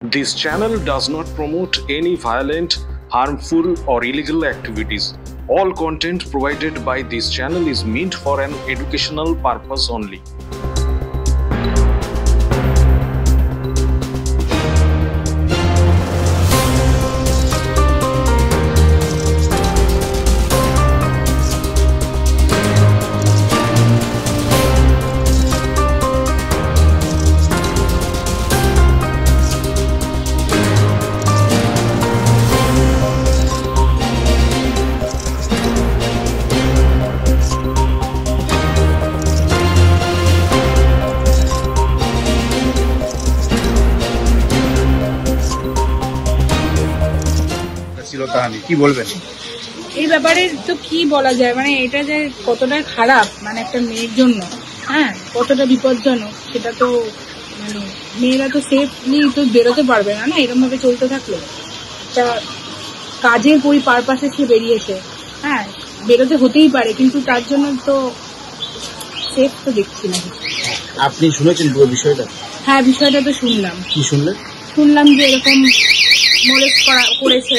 This channel does not promote any violent, harmful, or illegal activities. All content provided by this channel is meant for an educational purpose only. কি বলবেন এই ব্যাপারে? তো কি বলা যায়, মানে এটা যে কতটা খারাপ, মানে একটা মেয়ের জন্য, হ্যাঁ, কতটা বিপজ্জনক, সেটা তো মানে মেয়েরা তো সেফলি তো বেরোতে পারবে না, না এরকম ভাবে চলতে থাকলে। তা কাজের পারপাসে সে বেরিয়েছে, হ্যাঁ, বেরোতে হতেই পারে, কিন্তু তার জন্য তো সেফ তো দেখছি না। আপনি শুনেছেন পুরো বিষয়টা? হ্যাঁ, বিষয়টা তো শুনলাম। কি শুনলেন? শুনলাম যে এরকম মোলেস্ট করেছে,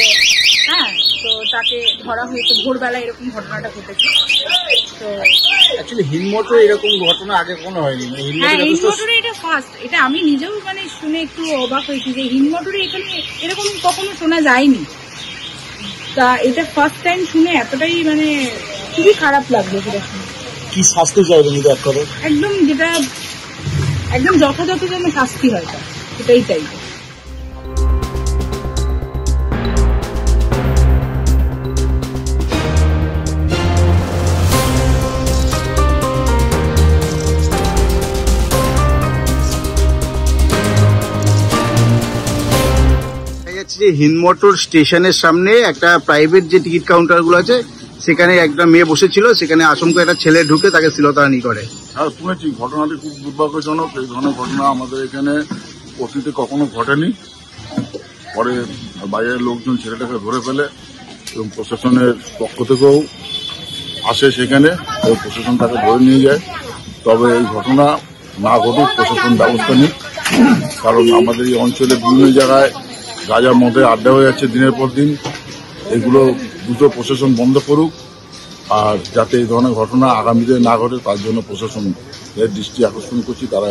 হ্যাঁ, তো তাকে ধরা হয়েছে, ভোরবেলা এরকম ঘটনাটা ঘটেছে। তো অ্যাকচুয়ালি হিন্দমোটরে এরকম ঘটনা আগে কোনো হয়নি। হ্যাঁ, হিন্দমোটরে এটা ফার্স্ট। এটা আমি নিজেও মানে শুনে একটু অবাক হয়েছি যে হিন্দমোটরে এখানে এরকম কখনো শোনা যায়নি। তা এটা ফার্স্ট টাইম শুনে এতটাই মানে খুবই খারাপ লাগলো সেটা শুনে। কি শাস্তি চাইবেন এটা এক কথা? একদম যেটা একদম যথাযথ যেন শাস্তি হয়, তার সেটাই চাই। যে হিন্দমোটর স্টেশনের সামনে একটা প্রাইভেট যে টিকিট কাউন্টার গুলো আছে, সেখানে একটা মেয়ে বসেছিল, সেখানে আচমকা একটা ছেলে ঢুকে তাকে শ্লীলতাহানি করে। হ্যাঁ, শুনেছি। ঘটনাটি খুব দুর্ভাগ্যজনক। এই ধরনের ঘটনা আমাদের এখানে অতীতে কখনো ঘটেনি। পরে বাইরের লোকজন ছেলেটাকে ধরে ফেলে এবং প্রশাসনের পক্ষ থেকেও আসে সেখানে, এবং প্রশাসন তাকে ধরে নিয়ে যায়। তবে এই ঘটনা না ঘটুক, প্রশাসন ব্যবস্থা নিক, কারণ আমাদের এই অঞ্চলে বিভিন্ন জায়গায় গাঁজা মদে আড্ডা হয়ে যাচ্ছে দিনের পর দিন। এগুলো দ্রুত প্রশাসন বন্ধ করুক, আর যাতে এই ধরনের ঘটনা আগামীতে না ঘটে তার জন্য প্রশাসন এর দৃষ্টি আকর্ষণ করছি, তারা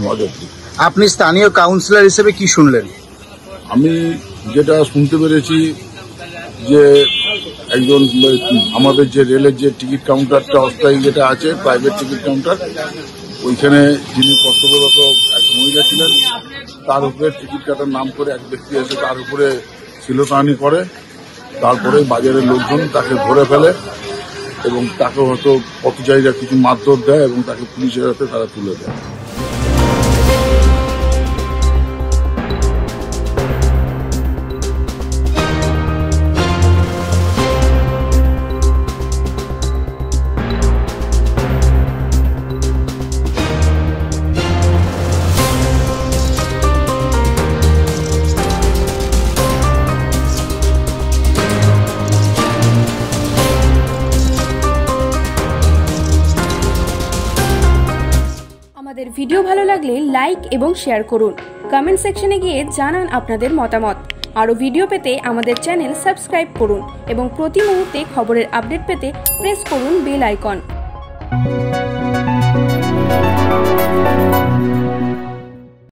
নজর দিক। আপনি স্থানীয় কাউন্সিলর হিসেবে কি শুনলেন? আমি যেটা শুনতে পেরেছি যে একজন আমাদের যে রেলের যে টিকিট কাউন্টারটা অস্থায়ী যেটা আছে, প্রাইভেট টিকিট কাউন্টার, ওইখানে যিনি কর্তব্যরত এক মহিলা ছিলেন, তার উপরে টিকিট কাটার নাম করে এক ব্যক্তি এসে তার উপরে শ্লীলতাহানি করে। তারপরে বাজারের লোকজন তাকে ধরে ফেলে এবং তাকে হয়তো পথচারীরা কিছু মারধর দেয় এবং তাকে পুলিশের হাতে তারা তুলে দেয়। আমাদের ভিডিও ভালো লাগলে লাইক এবং শেয়ার করুন। কমেন্ট সেকশনে গিয়ে জানান আপনাদের মতামত। আরও ভিডিও পেতে আমাদের চ্যানেল সাবস্ক্রাইব করুন এবং প্রতি মুহূর্তে খবরের আপডেট পেতে প্রেস করুন বেল আইকন।